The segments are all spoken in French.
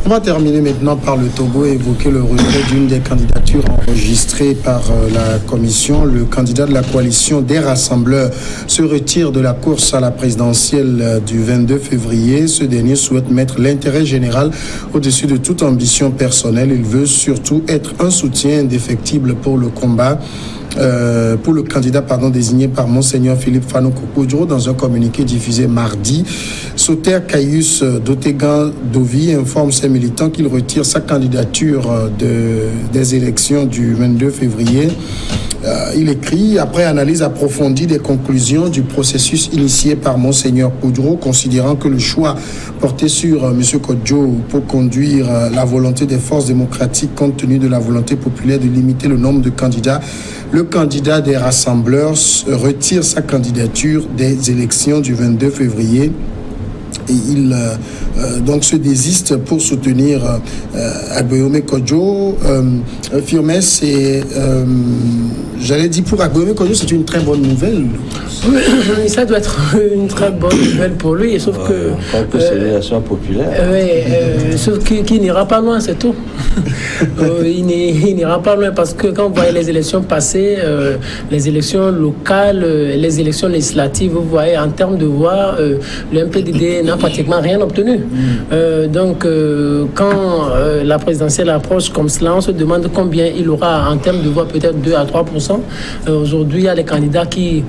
On va terminer maintenant par le Togo et évoquer le retrait d'une des candidatures enregistrées par la commission. Le candidat de la coalition des rassembleurs se retire de la course à la présidentielle du 22 février. Ce dernier souhaite mettre l'intérêt général au-dessus de toute ambition personnelle. Il veut surtout être un soutien indéfectible pour le combat. Pour le candidat désigné par Monseigneur Philippe Fanou Kokodjo dans un communiqué diffusé mardi. Soter Caius d'Otegan Dovi informe ses militants qu'il retire sa candidature des élections du 22 février. Il écrit: après analyse approfondie des conclusions du processus initié par Monseigneur Koudro, considérant que le choix porté sur M. Kodjo pour conduire la volonté des forces démocratiques compte tenu de la volonté populaire de limiter le nombre de candidats, le candidat des rassembleurs retire sa candidature des élections du 22 février. Et il donc se désiste pour soutenir Agboyome Kodjo. Firmes, et j'allais dire pour Agboyome Kodjo, c'est une très bonne nouvelle. Oui, ça doit être une très bonne nouvelle pour lui, sauf que c'est l'élection populaire. Sauf qu'il n'ira pas loin, c'est tout. Il n'ira pas loin parce que quand vous voyez les élections passées, les élections locales, les élections législatives, vous voyez en termes de voix, le MPDD n'a pratiquement rien obtenu. Donc quand la présidentielle approche comme cela, on se demande combien il aura en termes de voix, peut-être 2 à 3%. Aujourd'hui, il y a les candidats qui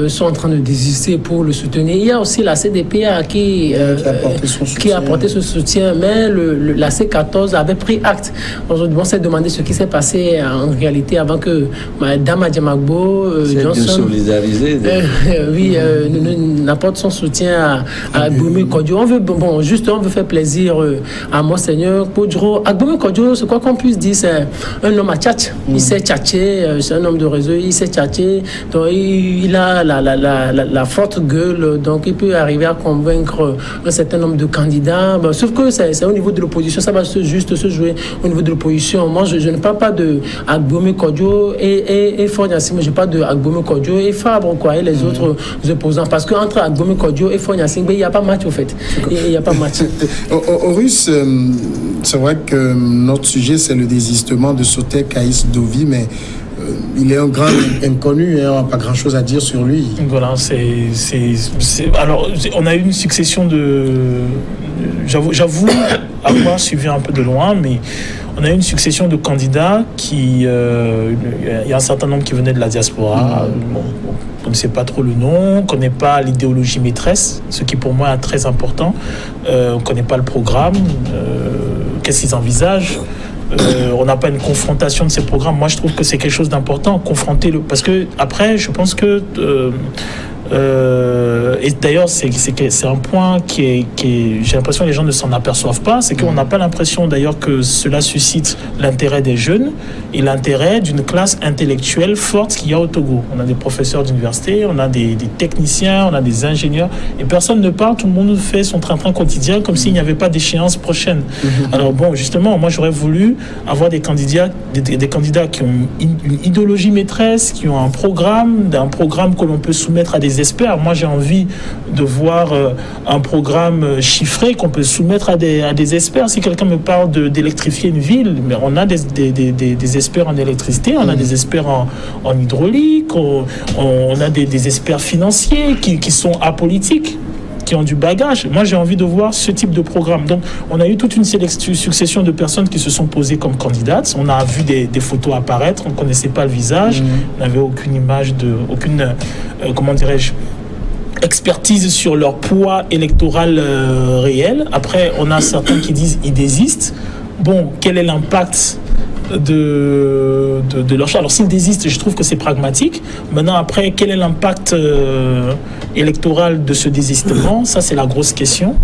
sont en train de désister pour le soutenir. Il y a aussi la CDPA qui a apporté ce soutien, mais la C14 avait pris acte. Aujourd'hui, on s'est demandé ce qui s'est passé en réalité avant que Mme Adjamagbo Johnson n'apporte son soutien à Agboyome Kodjo. On veut faire plaisir à Monseigneur Kodjo. Agboyome Kodjo, c'est quoi qu'on puisse dire, c'est un homme à tchatch. Il sait tchatcher, c'est un homme de réseau, il sait tchatcher. Donc il a la forte gueule, donc il peut arriver à convaincre un certain nombre de candidats. Sauf que c'est au niveau de l'opposition, ça va se jouer au niveau de l'opposition. Moi, je ne parle pas de Agboyome Kodjo et Ford Yassim, je parle de Agboyome Kodjo et Fabre, quoi, et les autres opposants. Parce qu'entre Agboyome Kodjo et Ford Yassim, il n'y a pas match, au fait. Il n'y a pas match. Horus, c'est vrai que notre sujet, c'est le désistement de Soter Caius Dovi, mais il est un grand inconnu, on n'a pas grand-chose à dire sur lui. Voilà, alors, on a eu une succession de... J'avoue avoir suivi un peu de loin, mais on a eu une succession de candidats qui... Il y a un certain nombre qui venaient de la diaspora. On ne sait pas trop le nom, on ne connaît pas l'idéologie maîtresse, ce qui pour moi est très important. On ne connaît pas le programme, qu'est-ce qu'ils envisagent. On n'a pas une confrontation de ces programmes. Moi, je trouve que c'est quelque chose d'important, confronter parce que après, je pense que et d'ailleurs, c'est un point qui est j'ai l'impression que les gens ne s'en aperçoivent pas, c'est qu'on n'a pas l'impression d'ailleurs que cela suscite l'intérêt des jeunes et l'intérêt d'une classe intellectuelle forte qu'il y a au Togo. On a des professeurs d'université, on a des techniciens, on a des ingénieurs, et personne ne parle, tout le monde fait son train-train quotidien comme s'il n'y avait pas d'échéance prochaine. Alors bon, justement, moi j'aurais voulu avoir des candidats qui ont une idéologie maîtresse, qui ont un programme que l'on peut soumettre à des experts. Moi, j'ai envie de voir un programme chiffré qu'on peut soumettre à des experts. Si quelqu'un me parle d'électrifier une ville, mais on a des experts en électricité, on a des experts en hydraulique, on a des experts financiers qui sont apolitiques, qui ont du bagage. Moi, j'ai envie de voir ce type de programme. Donc, on a eu toute une succession de personnes qui se sont posées comme candidates. On a vu des photos apparaître, on ne connaissait pas le visage, on n'avait aucune image comment dirais-je, expertise sur leur poids électoral réel. Après, on a certains qui disent ils désistent. Bon, quel est l'impact de leur choix? Alors, s'ils désistent, je trouve que c'est pragmatique. Maintenant, après, quel est l'impact électoral de ce désistement? Ça, c'est la grosse question.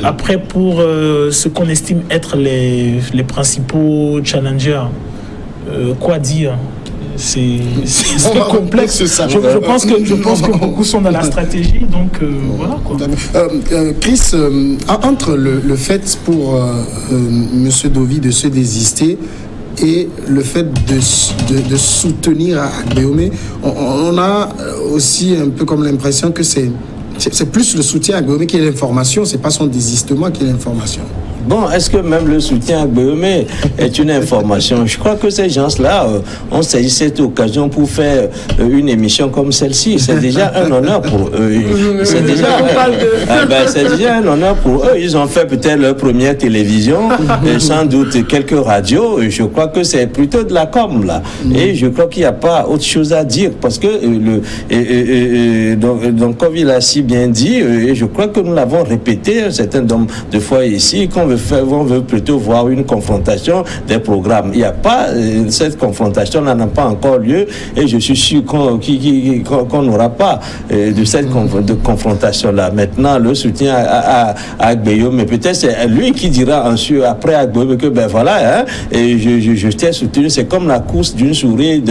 Après, pour ce qu'on estime être les principaux challengers, quoi dire? C'est complexe. Je pense que beaucoup sont dans la stratégie, donc voilà quoi. Chris, entre le fait pour M. Dovi de se désister et le fait de soutenir Agboyome, on a aussi un peu comme l'impression que c'est plus le soutien à Agboyome qui est l'information, c'est pas son désistement qui est l'information. Bon, est-ce que même le soutien à Gbéomé est une information? Je crois que ces gens-là ont saisi cette occasion pour faire une émission comme celle-ci. C'est déjà un honneur pour eux. C'est déjà un honneur pour eux. Ils ont fait peut-être leur première télévision, sans doute quelques radios. Je crois que c'est plutôt de la com, là. Et je crois qu'il n'y a pas autre chose à dire parce que donc comme il a si bien dit, et je crois que nous l'avons répété un certain nombre de fois ici, qu'on veut plutôt voir une confrontation des programmes. Il n'y a pas, cette confrontation n'a pas encore lieu et je suis sûr qu'on n'aura pas de cette confrontation-là. Maintenant, le soutien à Gbéomé, mais peut-être c'est lui qui dira ensuite, après à Gbéomé que ben voilà, hein, et je t'ai soutenu. C'est comme la course d'une souris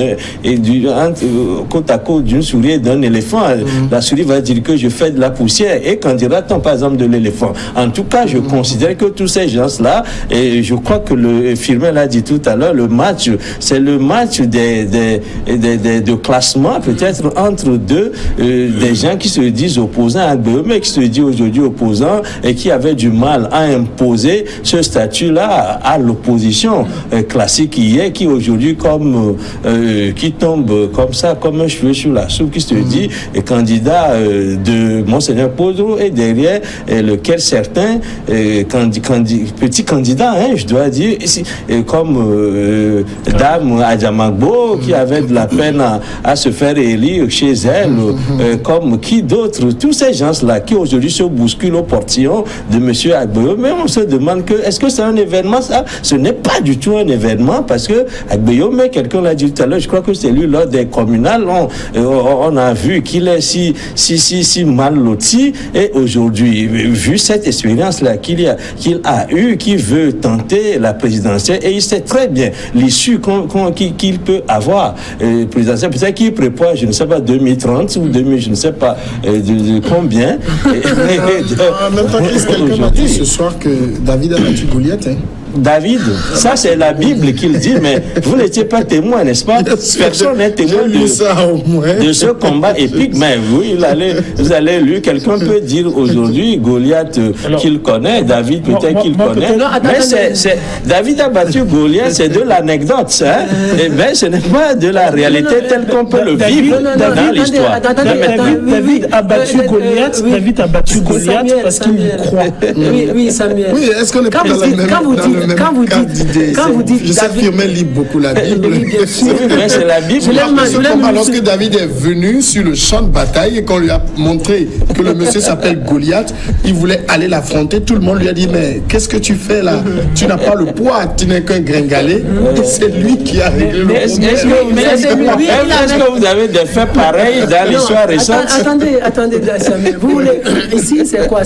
côte à côte d'une souris et d'un éléphant. La souris va dire que je fais de la poussière. Et qu'en dira-t-on par exemple de l'éléphant? En tout cas, je considère que tous ces gens-là, et je crois que le Firmin l'a dit tout à l'heure, le match, c'est le match de classement peut-être entre des gens qui se disent opposants à Gbéomé, qui se disent aujourd'hui opposants et qui avaient du mal à imposer ce statut-là à l'opposition classique qui aujourd'hui qui tombe comme ça, comme un cheveu sur la soupe, qui se dit candidat de Monseigneur Podro et derrière lequel certains petits candidats, hein, je dois dire, comme Dame Adjamagbo qui avait de la peine à se faire élire chez elle, comme qui d'autres, tous ces gens-là qui aujourd'hui se bousculent au portillon de M. Gbéomé. Mais on se demande est-ce que c'est un événement ça? Ce n'est pas du tout un événement parce que Gbéomé, quelqu'un l'a dit tout à l'heure, je crois que c'est lui lors des communales, on a vu qu'il est si mal loti et aujourd'hui, vu cette expérience-là qu'il a eue, qu'il veut tenter la présidentielle et il sait très bien l'issue qu'il peut avoir présidentielle, peut-être qu'il prépare, je ne sais pas, 2030 ou 2000, je ne sais pas de combien. En même temps, quelqu'un m'a dit ce soir que David a battu Goliath, hein? David, ça c'est la Bible qui le dit, mais vous n'étiez pas témoin, n'est-ce pas? Personne n'est témoin de ce combat épique. Mais oui, vous allez lire, quelqu'un peut dire aujourd'hui Goliath qu'il connaît, David peut-être qu'il connaît. Mais David a battu Goliath, c'est de l'anecdote, hein? Mais ce n'est pas de la réalité telle qu'on peut le vivre dans l'histoire. David a battu Goliath, parce qu'il y croit. Oui, Samuel. Oui, est-ce qu'on est pas dans la même... Quand vous dites je sais Firmin lit beaucoup la Bible. Mais c'est la Bible. Lorsque David est venu sur le champ de bataille et qu'on lui a montré que le monsieur s'appelle Goliath, il voulait aller l'affronter. Tout le monde lui a dit mais qu'est-ce que tu fais là? Tu n'as pas le poids, tu n'es qu'un gringalet. Et c'est lui qui a réglé le problème. Est-ce que vous avez des faits pareils dans l'histoire récente? Attendez, Samuel. Vous voulez ici c'est quoi?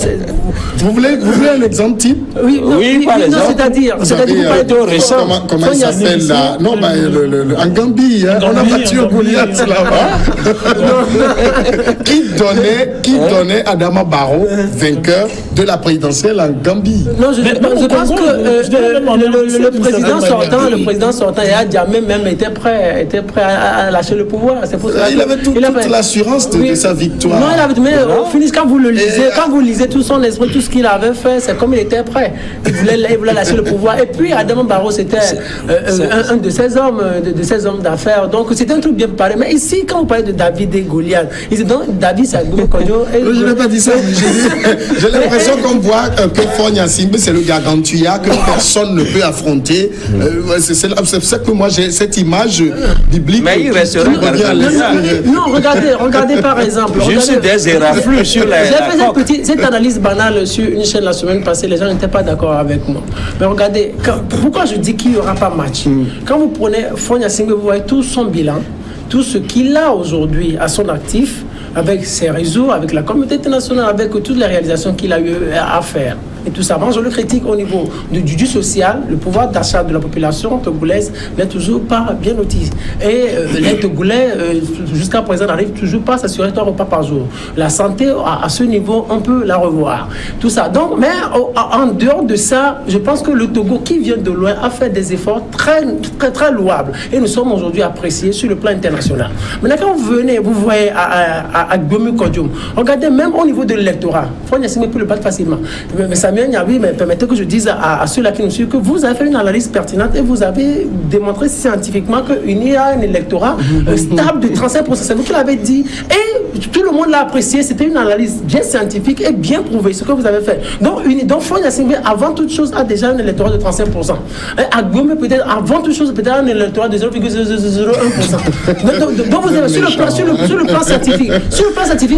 Vous voulez un exemple type? Oui, par exemple. C'est-à-dire vous parlez de récent. Comment il s'appelle là? Non, en Gambie, hein, on a battu Goliath là-bas. Qui donnait Adama Barrow vainqueur de la présidentielle en Gambie? Non, je pense que le président sortant, Yahya même était prêt à lâcher le pouvoir. C'est pour ça il avait toute l'assurance de sa victoire. Non, mais au finish, quand vous lisez tout son esprit, tout ce qu'il avait fait, c'est comme il était prêt. Il voulait lâcher le pouvoir. Et puis Adama Barrow, c'était un de ces hommes d'affaires. Donc c'était un truc bien préparé. Mais ici, quand on parle de David et Goliath, David, c'est Gbéomé Kodjo. Je n'ai pas dit ça. J'ai l'impression qu'on voit que Fonya Simbe, c'est le Gargantua que personne ne peut affronter. C'est ça que moi j'ai cette image biblique. Mais il restera non, regardez par exemple. Juste des éraflus sur la j'ai fait cette analyse banale sur une chaîne la semaine passée. Les gens n'étaient pas d'accord avec moi. Mais regardez, pourquoi je dis qu'il n'y aura pas match? Quand vous prenez Fonya Simbe, vous voyez tout son bilan, tout ce qu'il a aujourd'hui à son actif, avec ses réseaux, avec la communauté internationale, avec toutes les réalisations qu'il a eu à faire. Et tout ça, moi je le critique au niveau du social, le pouvoir d'achat de la population togolaise n'est toujours pas bien loti. Et les Togolais, jusqu'à présent, n'arrivent toujours pas à s'assurer 3 repas par jour. La santé, à ce niveau, on peut la revoir. Tout ça. Donc, mais en dehors de ça, je pense que le Togo, qui vient de loin, a fait des efforts très, très, très louables. Et nous sommes aujourd'hui appréciés sur le plan international. Maintenant, quand vous venez, vous voyez à Gbéomé Kodjo, regardez même au niveau de l'électorat, Fonya Simbe peut le battre facilement. Mais ça Damien Niabi, mais permettez que je dise à ceux-là qui nous suivent que vous avez fait une analyse pertinente et vous avez démontré scientifiquement qu'il y a un électorat stable de 35%. C'est vous qui l'avez dit. Et tout le monde l'a apprécié. C'était une analyse bien scientifique et bien prouvée, ce que vous avez fait. Donc Faure Gnassingbé, avant toute chose, a déjà un électorat de 35%. Et Agbomé, peut-être, avant toute chose, peut-être un électorat de 0,001%. Donc vous avez, sur le plan scientifique,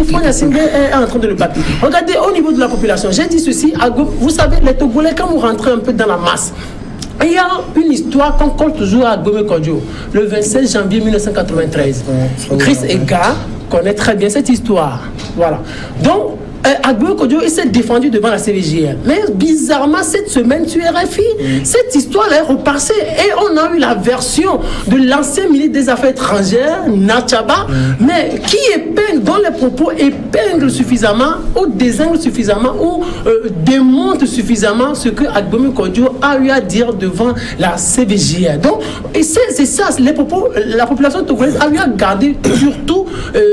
Faure Gnassingbé est en train de le battre. Regardez, au niveau de la population, j'ai dit ceci, vous savez, les Togolais, quand vous rentrez un peu dans la masse, il y a une histoire qu'on colle toujours à Agbomé Kodjo, le 26 janvier 1993. Chris Ega connaît très bien cette histoire. Voilà. Donc, Agbomé Kodjo, il s'est défendu devant la CVJR. Mais bizarrement, cette semaine sur RFI, cette histoire est repassée. Et on a eu la version de l'ancien ministre des Affaires étrangères, Natchaba, mais qui épingle, dont les propos épinglent suffisamment, ou désinglent suffisamment, ou démontrent suffisamment ce que Agbomé Kodjo a eu à dire devant la CVJR. Donc, et c'est ça, les propos, la population togolaise a eu à garder surtout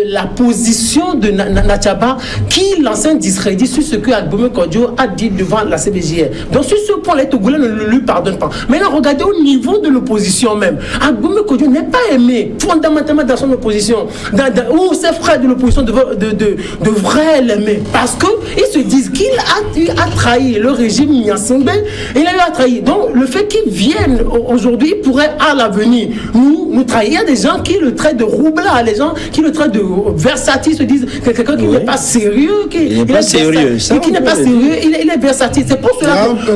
la position de Natchaba, qui lance un discrédit sur ce que Agbomé Kodjo a dit devant la CBJR. Donc sur ce point, les Togolais ne lui pardonnent pas. Maintenant, regardez au niveau de l'opposition même. Agbomé Kodjo n'est pas aimé fondamentalement dans son opposition. Ou ses frères de l'opposition devraient l'aimer. Parce qu'ils se disent qu'il a trahi le régime Gnassingbé. Il a eu à trahir. Donc le fait qu'il vienne aujourd'hui pourrait à l'avenir nous trahir. Il y a des gens qui le traitent de roublard, les gens qui le traitent de versatile, se disent que quelqu'un qui n'est pas sérieux, qui n'est pas sérieux, il est versatile. C'est pour cela que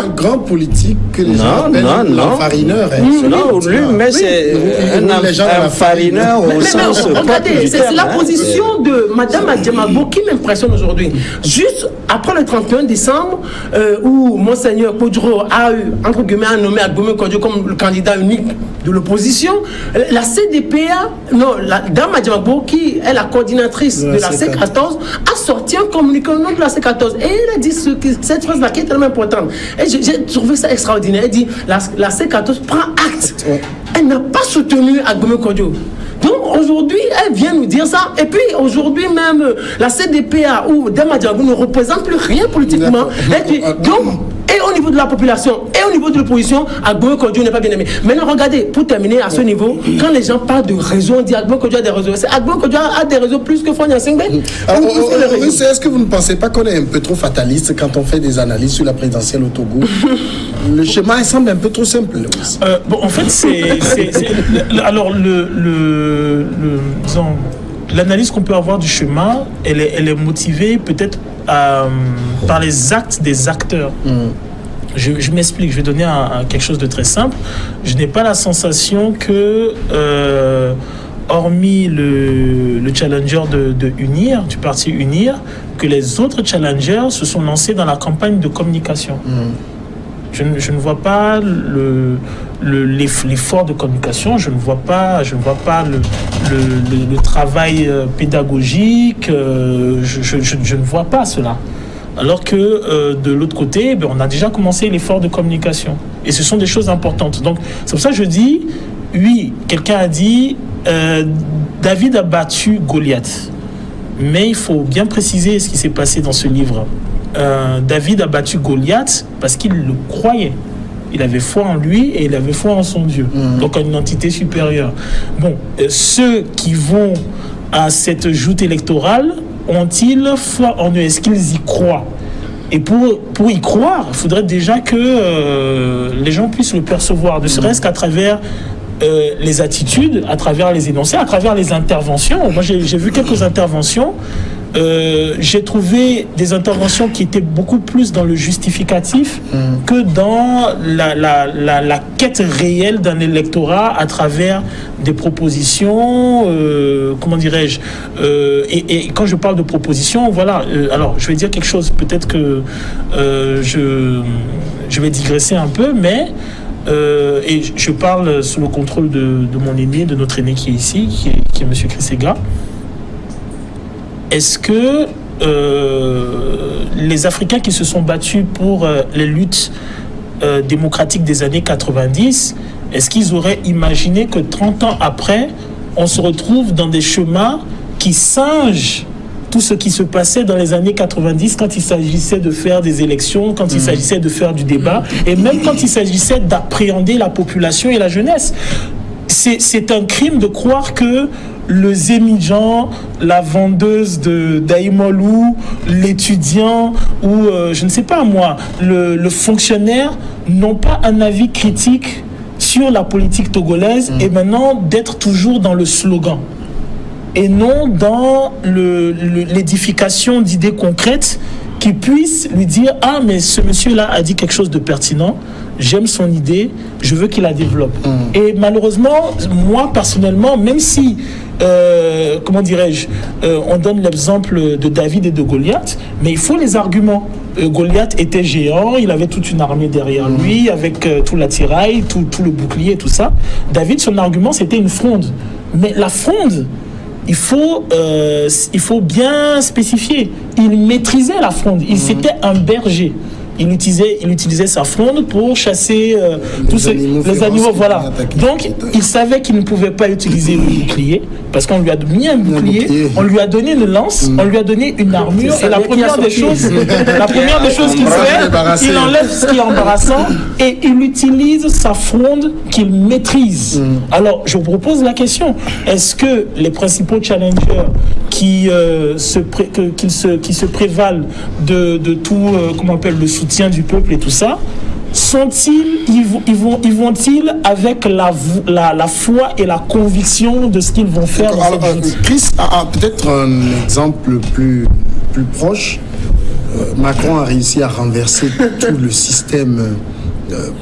un grand politique que les gens appellent l'enfarineur. Non, lui, mais c'est un farineur au sens. Regardez, c'est la position de Mme Adjamabo qui m'impressionne aujourd'hui. Juste après le 31 décembre, où Monseigneur Kodjo a eu, entre guillemets, nommé Agbomé Kodjo comme le candidat unique de l'opposition, la CDPA, non, la dame Adjamabo, qui est la coordinatrice de la C14, a sorti un communiqué au nom de la C14 et elle a dit cette phrase-là qui est tellement importante. Et j'ai trouvé ça extraordinaire. Elle dit la C14 prend acte. Elle n'a pas soutenu Agbomé Kodjo. Donc aujourd'hui, elle vient nous dire ça. Et puis aujourd'hui même, la CDPA ou Dama Diabou ne représente plus rien politiquement. Et au niveau de la population et au niveau de l'opposition, Agbomé Kodjo n'est pas bien aimé. Maintenant, regardez, pour terminer à ce niveau, quand les gens parlent de réseau, on dit Agbomé Kodjo a des réseaux. Agbomé Kodjo a des réseaux plus que Faure Gnassingbé. Est-ce que vous ne pensez pas qu'on est un peu trop fataliste quand on fait des analyses sur la présidentielle au Togo? Le schéma il semble un peu trop simple. En fait, alors disons, l'analyse qu'on peut avoir du schéma, elle est motivée peut-être par les actes des acteurs. Je m'explique, je vais donner quelque chose de très simple. Je n'ai pas la sensation que, hormis le challenger de Unir, du parti Unir, que les autres challengers se sont lancés dans la campagne de communication. Je ne vois pas l'effort de communication, je ne vois pas le travail pédagogique, je ne vois pas cela. Alors que de l'autre côté, on a déjà commencé l'effort de communication. Et ce sont des choses importantes. Donc c'est pour ça que je dis, oui, quelqu'un a dit, David a battu Goliath. Mais il faut bien préciser ce qui s'est passé dans ce livre. David a battu Goliath parce qu'il le croyait. Il avait foi en lui et il avait foi en son Dieu. Donc en une entité supérieure. Bon, ceux qui vont à cette joute électorale ont-ils foi en eux? Est-ce qu'ils y croient? Et pour y croire, il faudrait déjà que les gens puissent le percevoir, ne serait-ce qu'à travers les attitudes, à travers les énoncés, à travers les interventions. Moi, j'ai vu quelques interventions. J'ai trouvé des interventions qui étaient beaucoup plus dans le justificatif que dans la quête réelle d'un électorat à travers des propositions, comment dirais-je, et quand je parle de propositions, voilà, alors je vais dire quelque chose, peut-être que je vais digresser un peu, mais et je parle sous le contrôle de mon aîné, de notre aîné qui est ici, qui est M. Crisega. Est-ce que les Africains qui se sont battus pour les luttes démocratiques des années 90, est-ce qu'ils auraient imaginé que 30 ans après, on se retrouve dans des chemins qui singent tout ce qui se passait dans les années 90 quand il s'agissait de faire des élections, quand il s'agissait de faire du débat, et même quand il s'agissait d'appréhender la population et la jeunesse. C'est un crime de croire que le Zémidjan, la vendeuse d'Aïmolou, l'étudiant ou, je ne sais pas moi, le fonctionnaire n'ont pas un avis critique sur la politique togolaise et maintenant d'être toujours dans le slogan et non dans l'édification d'idées concrètes qui puissent lui dire « Ah, mais ce monsieur-là a dit quelque chose de pertinent, j'aime son idée, je veux qu'il la développe. » Et malheureusement, moi, personnellement, même si, comment dirais-je, on donne l'exemple de David et de Goliath, mais il faut les arguments. Goliath était géant, il avait toute une armée derrière lui, avec tout l'attirail, tout le bouclier, tout ça. David, son argument, c'était une fronde. Mais la fronde, il faut bien spécifier. Il maîtrisait la fronde. C'était un berger. Il utilisait sa fronde pour chasser tous les animaux. Voilà. Donc, il savait qu'il ne pouvait pas utiliser le bouclier parce qu'on lui a mis un bouclier, on lui a donné une lance, on lui a donné une armure. Et la première des choses qu'il fait, il enlève ce qui est embarrassant et il utilise sa fronde qu'il maîtrise. Alors, je vous propose la question. Est-ce que les principaux challengers qui se prévalent de tout, comment on appelle, le soutien du peuple et tout ça, ils vont-ils avec la foi et la conviction de ce qu'ils vont faire? Alors, Chris a peut-être un exemple plus proche. Macron a réussi à renverser tout le système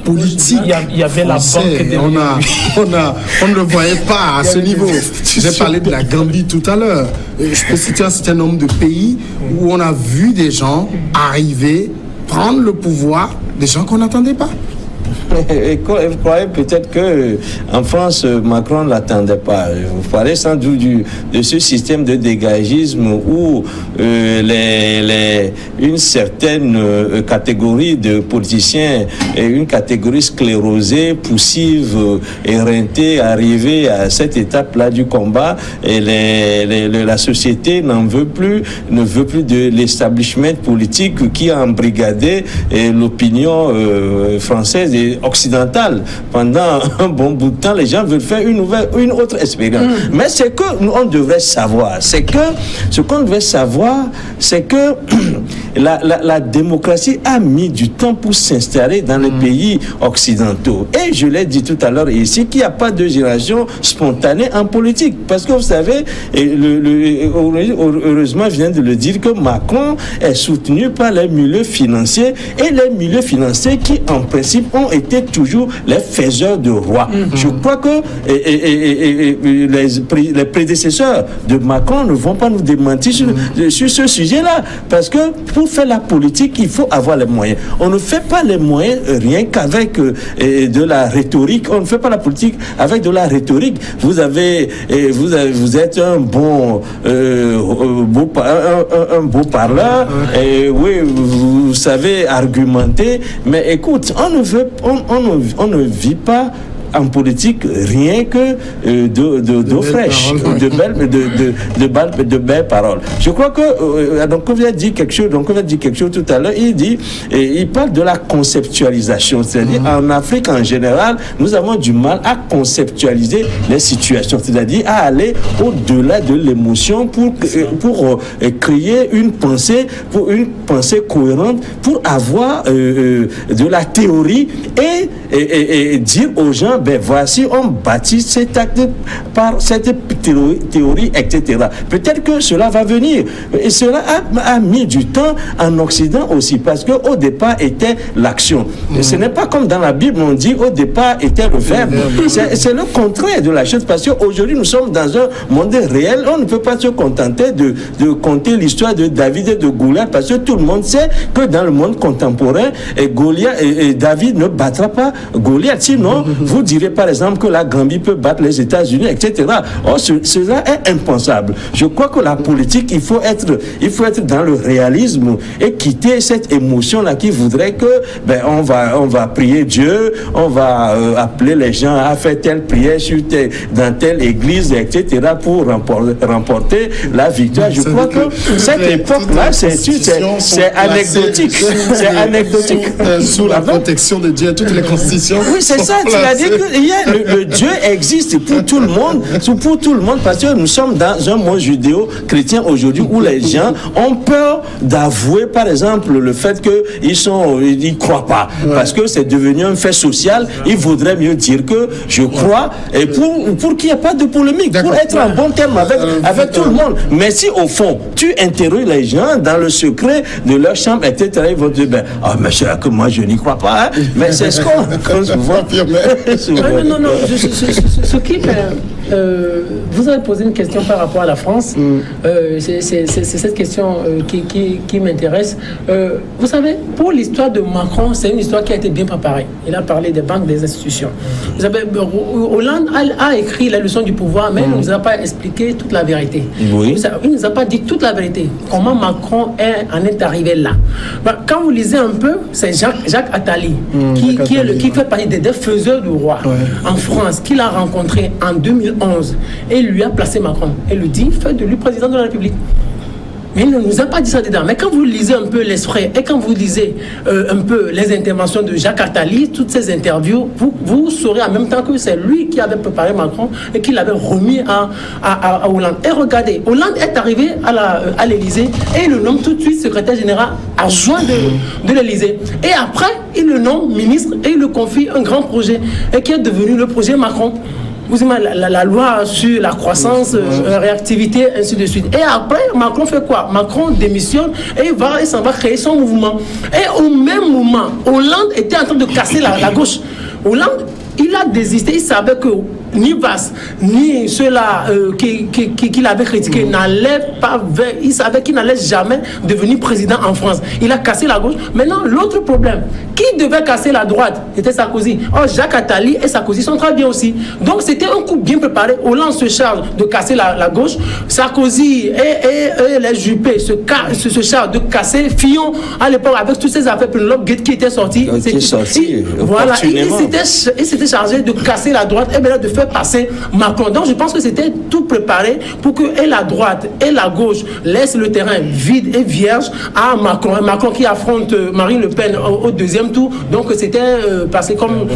politique. Il y avait français. La banque. On ne le voyait pas à ce niveau. J'ai parlé de la Gambie tout à l'heure. Je peux citer un certain nombre de pays où on a vu des gens arriver, prendre le pouvoir, des gens qu'on n'attendait pas. Vous croyez peut-être qu'en France, Macron ne l'attendait pas. Vous parlez sans doute de ce système de dégagisme où une certaine catégorie de politiciens et une catégorie sclérosée, poussive, éreintée, arrivée à cette étape-là du combat, et la société ne veut plus de l'establishment politique qui a embrigadé l'opinion française et occidentale. Pendant un bon bout de temps, les gens veulent faire une autre expérience. Mais ce qu'on devrait savoir, c'est que la démocratie a mis du temps pour s'installer dans les pays occidentaux. Et je l'ai dit tout à l'heure ici, qu'il n'y a pas de génération spontanée en politique. Parce que vous savez, heureusement, je viens de le dire, que Macron est soutenu par les milieux financiers, et les milieux financiers qui, en principe, ont été toujours les faiseurs de rois. Je crois que les prédécesseurs de Macron ne vont pas nous démentir sur ce sujet-là, parce que pour faire la politique, il faut avoir les moyens. On ne fait pas les moyens rien qu'avec de la rhétorique. On ne fait pas la politique avec de la rhétorique. Vous êtes un beau parleur, et oui, vous savez argumenter, mais écoute, on ne vit pas en politique rien que d'eau fraîche, de belles paroles. Je crois que donc on vient de dire quelque chose tout à l'heure. Il parle de la conceptualisation, c'est-à-dire en Afrique en général, nous avons du mal à conceptualiser les situations, c'est-à-dire à aller au-delà de l'émotion pour créer une pensée cohérente, pour avoir de la théorie et dire aux gens, ben voici, on bâtit cet acte par cette théorie, etc. Peut-être que cela va venir. Et cela a mis du temps en Occident aussi, parce qu'au départ était l'action. Ce n'est pas comme dans la Bible, on dit au départ était le verbe. C'est le contraire de la chose, parce qu'aujourd'hui nous sommes dans un monde réel. On ne peut pas se contenter de conter l'histoire de David et de Goliath, parce que tout le monde sait que dans le monde contemporain, David ne battra pas Goliath. Sinon, vous dirait par exemple que la Gambie peut battre les États-Unis, etc. Or, cela est impensable. Je crois que la politique, il faut être dans le réalisme et quitter cette émotion-là qui voudrait que on va prier Dieu, on va appeler les gens à faire telle prière dans telle église, etc. pour remporter la victoire. Je crois que cette époque-là, c'est anecdotique. C'est anecdotique. Sous la protection de Dieu, toutes les constitutions. Oui, c'est ça. C'est-à-dire que le Dieu existe pour tout le monde, parce que nous sommes dans un monde judéo-chrétien aujourd'hui où les gens ont peur d'avouer, par exemple, le fait qu'ils croient pas, parce que c'est devenu un fait social. Ils voudraient mieux dire que je crois, et pour qu'il n'y ait pas de polémique, pour être en bon terme avec tout le monde. Mais si au fond, tu interroges les gens dans le secret de leur chambre, etc., ils vont dire, mais c'est que moi je n'y crois pas, hein. Mais c'est ce qu'on souvent. Non, ce qui vous avez posé une question par rapport à la France. C'est cette question qui m'intéresse. Vous savez, pour l'histoire de Macron, c'est une histoire qui a été bien préparée. Il a parlé des banques, des institutions. Vous savez, Hollande a écrit la leçon du pouvoir, mais il ne nous a pas expliqué toute la vérité. Oui. Il ne nous a pas dit toute la vérité. Comment Macron en est arrivé là. Quand vous lisez un peu, c'est Jacques Attali, qui fait partie des faiseurs du roi en France, qu'il a rencontré en 2011 et lui a placé Macron et lui dit, faites de lui président de la République. Mais il ne nous a pas dit ça dedans. Mais quand vous lisez un peu l'esprit et quand vous lisez un peu les interventions de Jacques Attali, toutes ces interviews, vous saurez en même temps que c'est lui qui avait préparé Macron et qui l'avait remis à Hollande. Et regardez, Hollande est arrivé à l'Élysée et il le nomme tout de suite secrétaire général adjoint de l'Élysée. Et après, il le nomme ministre et il le confie un grand projet et qui est devenu le projet Macron. Vous imaginez la loi sur la croissance, réactivité, ainsi de suite. Et après, Macron fait quoi? Macron démissionne et il s'en va créer son mouvement. Et au même moment, Hollande était en train de casser la gauche. Hollande, il a désisté, il savait que ni Valls, ni ceux-là qui l'avaient critiqué n'allaient pas vers... Il savait qu'il n'allait jamais devenir président en France. Il a cassé la gauche. Maintenant, l'autre problème, qui devait casser la droite? C'était Sarkozy. Or, Jacques Attali et Sarkozy sont très bien aussi. Donc, c'était un coup bien préparé. Hollande se charge de casser la gauche. Sarkozy et les Juppé se chargent de casser Fillon à l'époque avec toutes ces affaires Penelope Gate qui étaient sorties. Voilà. Il s'était chargé de casser la droite et bien de faire passer Macron. Donc je pense que c'était tout préparé pour que et la droite et la gauche laissent le terrain vide et vierge à Macron. Et Macron qui affronte Marine Le Pen au deuxième tour. Donc c'était passé comme...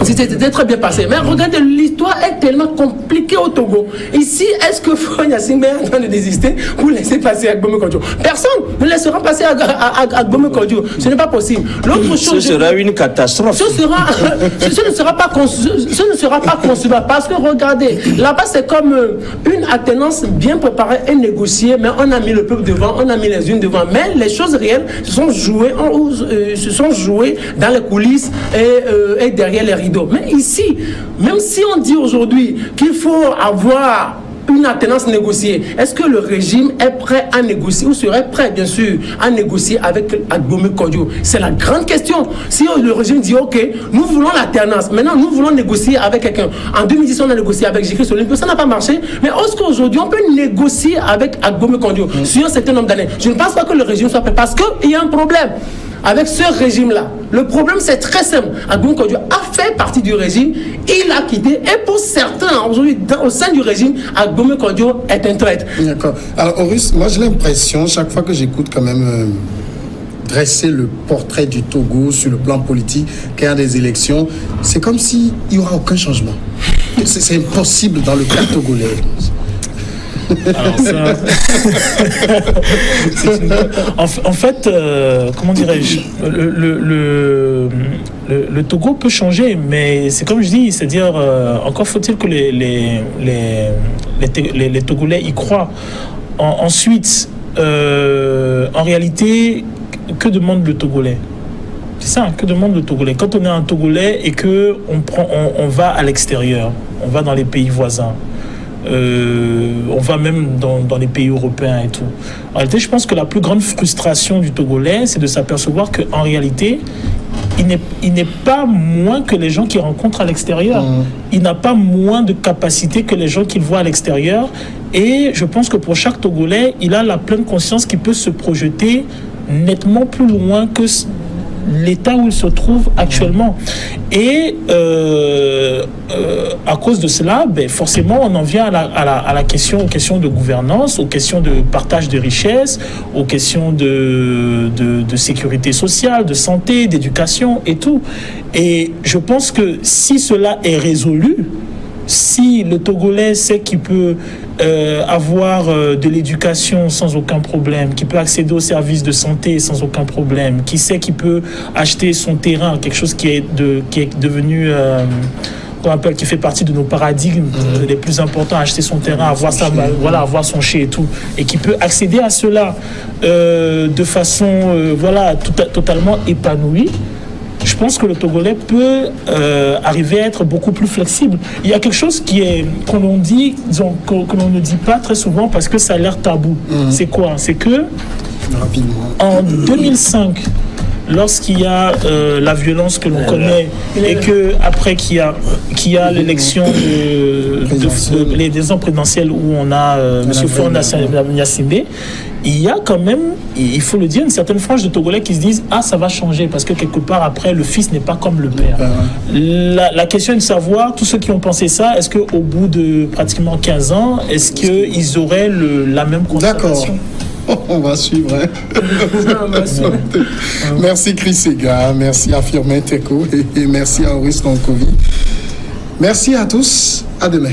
C'était très bien passé. Mais regardez, l'histoire est tellement compliquée au Togo. Ici, est-ce que Faure Gnassingbé est en train de désister pour laisser passer Agbome Kodjo? Personne ne laissera passer Agbome Kodjo. Ce n'est pas possible. L'autre chose... Ce sera une catastrophe. Ce ne sera pas concevable parce que regardez, là-bas c'est comme une alternance bien préparée et négociée, mais on a mis le peuple devant, on a mis les unes devant, mais les choses réelles se sont jouées dans les coulisses et derrière les rideaux. Mais ici, même si on dit aujourd'hui qu'il faut avoir une alternance négociée, est-ce que le régime est prêt à négocier ou serait prêt bien sûr à négocier avec Agbome Kodjo? C'est la grande question. Si le régime dit ok, nous voulons l'alternance, maintenant nous voulons négocier avec quelqu'un. En 2010 on a négocié avec Jikri Solimpo, ça n'a pas marché, mais est-ce qu'aujourd'hui on peut négocier avec Agbome Kodjo sur un certain nombre d'années? Je ne pense pas que le régime soit prêt parce qu'il y a un problème avec ce régime-là. Le problème, c'est très simple. Agbome Kodjo a fait partie du régime, il a quitté, et pour certains, aujourd'hui, au sein du régime, Agbome Kodjo est un traître. D'accord. Alors, Horus, moi j'ai l'impression, chaque fois que j'écoute quand même dresser le portrait du Togo sur le plan politique, qu'il y a des élections, c'est comme s'il n'y aura aucun changement. C'est impossible dans le cas togolais. Alors ça... en fait, comment dirais-je, le Togo peut changer, mais c'est comme je dis, c'est-à-dire encore faut-il que les Togolais y croient. Ensuite, en réalité, que demande le Togolais? C'est ça, que demande le Togolais? Quand on est un Togolais et que on va à l'extérieur, on va dans les pays voisins, on va même dans les pays européens et tout. En réalité, je pense que la plus grande frustration du Togolais, c'est de s'apercevoir qu'en réalité, il n'est pas moins que les gens qu'il rencontre à l'extérieur. Il n'a pas moins de capacité que les gens qu'il voit à l'extérieur. Et je pense que pour chaque Togolais, il a la pleine conscience qu'il peut se projeter nettement plus loin que l'état où il se trouve actuellement. Et à cause de cela, forcément, on en vient à la question, aux questions de gouvernance, aux questions de partage de richesses, aux questions de sécurité sociale, de santé, d'éducation et tout. Et je pense que si cela est résolu, si le Togolais sait qu'il peut avoir de l'éducation sans aucun problème, qu'il peut accéder aux services de santé sans aucun problème, qui sait qu'il peut acheter son terrain, quelque chose qui est devenu... qu'on appelle, qui fait partie de nos paradigmes les plus importants, acheter son terrain, avoir son chai et tout, et qui peut accéder à cela de façon totalement épanouie. Je pense que le Togolais peut arriver à être beaucoup plus flexible. Il y a quelque chose qu'on l'on dit, que l'on ne dit pas très souvent parce que ça a l'air tabou. C'est quoi? C'est que en 2005, lorsqu'il y a la violence que l'on connaît et que après qu'il y a l'élection des élections présidentielles où on a M. Faure Gnassingbé, il y a quand même, il faut le dire, une certaine frange de Togolais qui se disent ça va changer parce que quelque part après le fils n'est pas comme le père. La question est de savoir, tous ceux qui ont pensé ça, est-ce qu'au bout de pratiquement 15 ans, est-ce qu'ils auraient la même constatation? D'accord. On va suivre. Merci Chris Ega, merci à Firmin Teko et merci à Auguste Nkovi. Merci à tous, à demain.